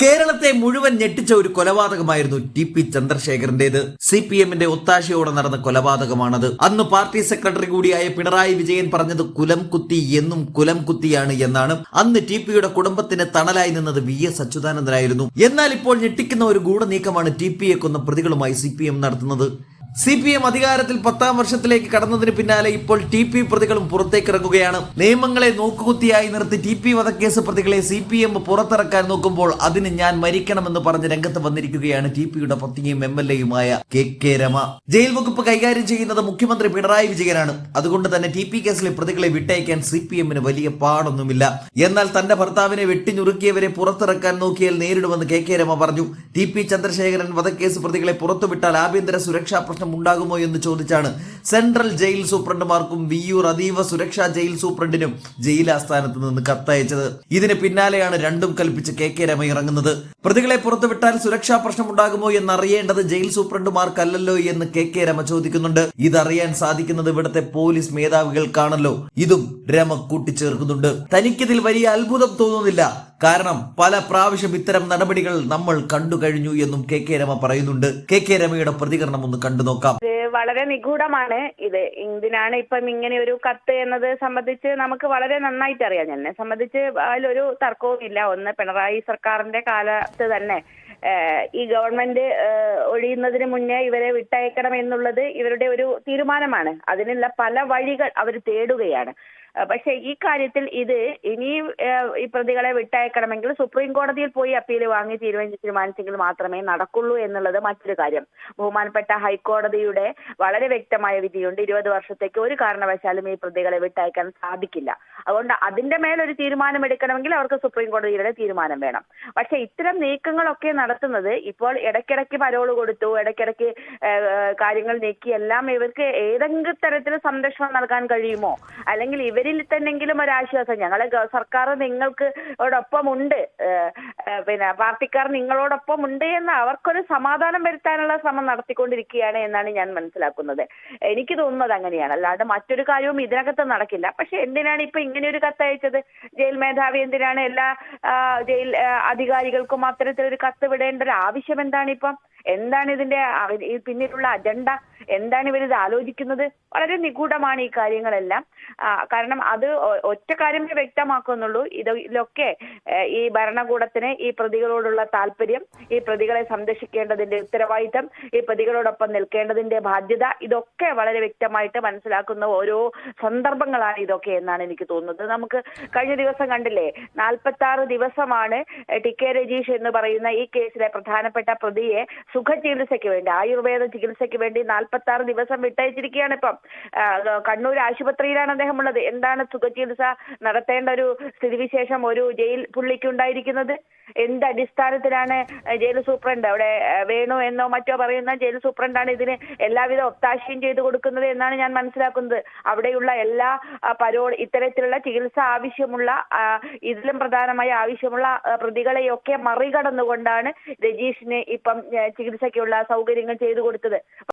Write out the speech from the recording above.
കേരളത്തെ മുഴുവൻ ഞെട്ടിച്ച ഒരു കൊലപാതകമായിരുന്നു ടി.പി. ചന്ദ്രശേഖരന്റേത്. CPM-ന്റെ ഒത്താശയോടെ നടന്ന കൊലപാതകമാണത്. അന്ന് പാർട്ടി സെക്രട്ടറി കൂടിയായ പിണറായി വിജയൻ പറഞ്ഞത് കുലം കുത്തി എന്നും കുലം കുത്തിയാണ് എന്നാണ്. അന്ന് ടി.പി.യുടെ കുടുംബത്തിന് തണലായി നിന്നത് VS അച്യുതാനന്ദനായിരുന്നു. എന്നാൽ ഇപ്പോൾ ഞെട്ടിക്കുന്ന ഒരു ഗൂഢനീക്കമാണ് ടി.പി.യെ കൊന്ന പ്രതികളുമായി CPM നടത്തുന്നത്. CPM അധികാരത്തിൽ 10ാം വർഷത്തിലേക്ക് കടന്നതിന് പിന്നാലെ ഇപ്പോൾ ടി.പി. പ്രതികളും പുറത്തേക്കിറങ്ങുകയാണ്. നിയമങ്ങളെ നോക്കുകുത്തിയായി നിർത്തി ടി.പി. വധക്കേസ് പ്രതികളെ CPM പുറത്തിറക്കാൻ നോക്കുമ്പോൾ അതിന് ഞാൻ മരിക്കണമെന്ന് പറഞ്ഞ് രംഗത്ത് വന്നിരിക്കുകയാണ് ടി.പി.യുടെ പത്നിയും MLA-യുമായ KK രമ. ജയിൽ വകുപ്പ് കൈകാര്യം ചെയ്യുന്നത് മുഖ്യമന്ത്രി പിണറായി വിജയനാണ്. അതുകൊണ്ട് തന്നെ ടി.പി. കേസിലെ പ്രതികളെ വിട്ടയക്കാൻ CPM-ന് വലിയ പാടൊന്നുമില്ല. എന്നാൽ തന്റെ ഭർത്താവിനെ വെട്ടിഞ്ഞുറുക്കിയവരെ പുറത്തിറക്കാൻ നോക്കിയാൽ നേരിടുമെന്ന് KK രമ പറഞ്ഞു. ടി.പി. ചന്ദ്രശേഖരൻ വധക്കേസ് പ്രതികളെ പുറത്തുവിട്ടാൽ ആഭ്യന്തര സുരക്ഷാ പ്രശ്നം ഉണ്ടാകുമോ എന്ന് ചോദിച്ചാണ് സെൻട്രൽ ജയിൽ സൂപ്രണ്ടുമാർക്കും വിയ്യൂർ അതീവ സുരക്ഷാ ജയിൽ സൂപ്രണ്ടിനും ജയിൽ ആസ്ഥാനത്ത് നിന്ന് കത്തയച്ചത്. ഇതിന് പിന്നാലെയാണ് രണ്ടും കൽപ്പിച്ച് KK രമ ഇറങ്ങുന്നത്. പ്രതികളെ പുറത്തുവിട്ടാൽ സുരക്ഷാ പ്രശ്നം ഉണ്ടാകുമോ എന്നറിയേണ്ടത് ജയിൽ സൂപ്രണ്ടുമാർക്കല്ലല്ലോ എന്ന് KK രമ ചോദിക്കുന്നുണ്ട്. ഇതറിയാൻ സാധിക്കുന്നത് ഇവിടുത്തെ പോലീസ് മേധാവികൾക്കാണല്ലോ. ഇതും രമ കൂട്ടിച്ചേർക്കുന്നുണ്ട്. തനിക്കിതിൽ വലിയ അത്ഭുതം തോന്നുന്നില്ല. കാരണം പല പ്രാവശ്യം ഇത്തരം നടപടികൾ നമ്മൾ കണ്ടു കഴിഞ്ഞു എന്നും KK രമ പറയുന്നുണ്ട്. KK രമയുടെ പ്രതികരണം ഒന്ന് കണ്ടു നോക്കാം. വളരെ നിഗൂഢമാണ് ഇത്. എന്തിനാണ് ഇപ്പം ഇങ്ങനെ ഒരു കത്ത് എന്നത് സംബന്ധിച്ച് നമുക്ക് വളരെ നന്നായിട്ട് അറിയാം. എന്നെ സംബന്ധിച്ച് അതിലൊരു തർക്കവും ഇല്ല. ഒന്ന്, പിണറായി സർക്കാരിന്റെ കാലത്ത് തന്നെ ഈ ഗവൺമെന്റ് ഒഴിയുന്നതിന് മുന്നേ ഇവരെ വിട്ടയക്കണം എന്നുള്ളത് ഇവരുടെ ഒരു തീരുമാനമാണ്. അതിനുള്ള പല വഴികൾ അവർ തേടുകയാണ്. പക്ഷെ ഈ കാര്യത്തിൽ ഇത് ഇനിയും ഈ പ്രതികളെ വിട്ടയക്കണമെങ്കിൽ സുപ്രീം കോടതിയിൽ പോയി അപ്പീൽ വാങ്ങി തീരുമാനിച്ചെങ്കിൽ മാത്രമേ നടക്കുള്ളൂ എന്നുള്ളത് മറ്റൊരു കാര്യം. ബഹുമാനപ്പെട്ട ഹൈക്കോടതിയുടെ വളരെ വ്യക്തമായ വിധിയുണ്ട്. 20 വർഷത്തേക്ക് ഒരു കാരണവശാലും ഈ പ്രതികളെ വിട്ടയക്കാൻ സാധിക്കില്ല. അതുകൊണ്ട് അതിന്റെ മേലൊരു തീരുമാനം എടുക്കണമെങ്കിൽ അവർക്ക് സുപ്രീം കോടതിയുടെ തീരുമാനം വേണം. പക്ഷെ ഇത്തരം നീക്കങ്ങളൊക്കെ നടത്തുന്നത് ഇപ്പോൾ ഇടയ്ക്കിടയ്ക്ക് പരോള് കൊടുത്തു, ഇടയ്ക്കിടയ്ക്ക് കാര്യങ്ങൾ നീക്കി എല്ലാം ഇവർക്ക് ഏതെങ്കിലും തരത്തിൽ സംരക്ഷണം നൽകാൻ കഴിയുമോ, അല്ലെങ്കിൽ ഇവരിൽ തന്നെങ്കിലും ഒരാശ്വാസം, ഞങ്ങളെ സർക്കാർ നിങ്ങൾക്ക് ഓടൊപ്പമുണ്ട്, പിന്നെ പാർട്ടിക്കാർ നിങ്ങളോടൊപ്പം ഉണ്ട് എന്ന് അവർക്കൊരു സമാധാനം വരുത്താനുള്ള ശ്രമം നടത്തിക്കൊണ്ടിരിക്കുകയാണ് എന്നാണ് ഞാൻ മനസ്സിലാക്കുന്നത്. എനിക്ക് തോന്നുന്നത് അങ്ങനെയാണ്. അല്ലാണ്ട് മറ്റൊരു കാര്യവും ഇതിനകത്ത് നടക്കില്ല. പക്ഷെ എന്തിനാണ് ഇപ്പൊ ഇങ്ങനെ ഒരു കത്തയച്ചത്? ജയിൽ മേധാവി എന്തിനാണ് എല്ലാ ജയിൽ അധികാരികൾക്കും അത്തരത്തിലൊരു കത്ത് വിടേണ്ട ഒരു ആവശ്യം എന്താണ് ഇപ്പം? എന്താണ് ഇതിന്റെ പിന്നിലുള്ള അജണ്ട? എന്താണ് ഇവരിത് ആലോചിക്കുന്നത്? വളരെ നിഗൂഢമാണ് ഈ കാര്യങ്ങളെല്ലാം. കാരണം അത് ഒറ്റ കാര്യമേ വ്യക്തമാക്കുന്നുള്ളൂ. ഇതിലൊക്കെ ഈ ഭരണകൂടത്തിന് ഈ പ്രതികളോടുള്ള താല്പര്യം, ഈ പ്രതികളെ സംരക്ഷിക്കേണ്ടതിന്റെ ഉത്തരവാദിത്തം, ഈ പ്രതികളോടൊപ്പം നിൽക്കേണ്ടതിന്റെ ബാധ്യത, ഇതൊക്കെ വളരെ വ്യക്തമായിട്ട് മനസ്സിലാക്കുന്ന ഓരോ സന്ദർഭങ്ങളാണ് ഇതൊക്കെ എന്നാണ് എനിക്ക് തോന്നുന്നത്. നമുക്ക് കഴിഞ്ഞ ദിവസം കണ്ടില്ലേ, 46 ദിവസമാണ് TK രജീഷ് എന്ന് പറയുന്ന ഈ കേസിലെ പ്രധാനപ്പെട്ട പ്രതിയെ സുഖചികിത്സയ്ക്ക് വേണ്ടി, ആയുർവേദ ചികിത്സയ്ക്ക് വേണ്ടി 46 ദിവസം വിട്ടയച്ചിരിക്കുകയാണ്. ഇപ്പം കണ്ണൂർ ആശുപത്രിയിലാണ് അദ്ദേഹം ഉള്ളത്. എന്താണ് സുഖചികിത്സ നടത്തേണ്ട ഒരു സ്ഥിതിവിശേഷം ഒരു ജയിൽ പുള്ളിക്ക് ഉണ്ടായിരിക്കുന്നത്? എന്ത് അടിസ്ഥാനത്തിലാണ് ജയിൽ സൂപ്രണ്ട്, അവിടെ വേണു എന്നോ മറ്റോ പറയുന്ന ജയിൽ സൂപ്രണ്ടാണ് ഇതിന് എല്ലാവിധ ഒത്താശയും ചെയ്തു കൊടുക്കുന്നത് എന്നാണ് ഞാൻ മനസ്സിലാക്കുന്നത്. അവിടെയുള്ള എല്ലാ പരോൾ, ഇത്തരത്തിലുള്ള ചികിത്സ ആവശ്യമുള്ള, ഇതിലും പ്രധാനമായി ആവശ്യമുള്ള പ്രതികളെയൊക്കെ മറികടന്നുകൊണ്ടാണ് രജീഷിന് ഇപ്പം ചികിത്സയ്ക്കുള്ള സൗകര്യങ്ങൾ ചെയ്തു കൊടുത്തത്.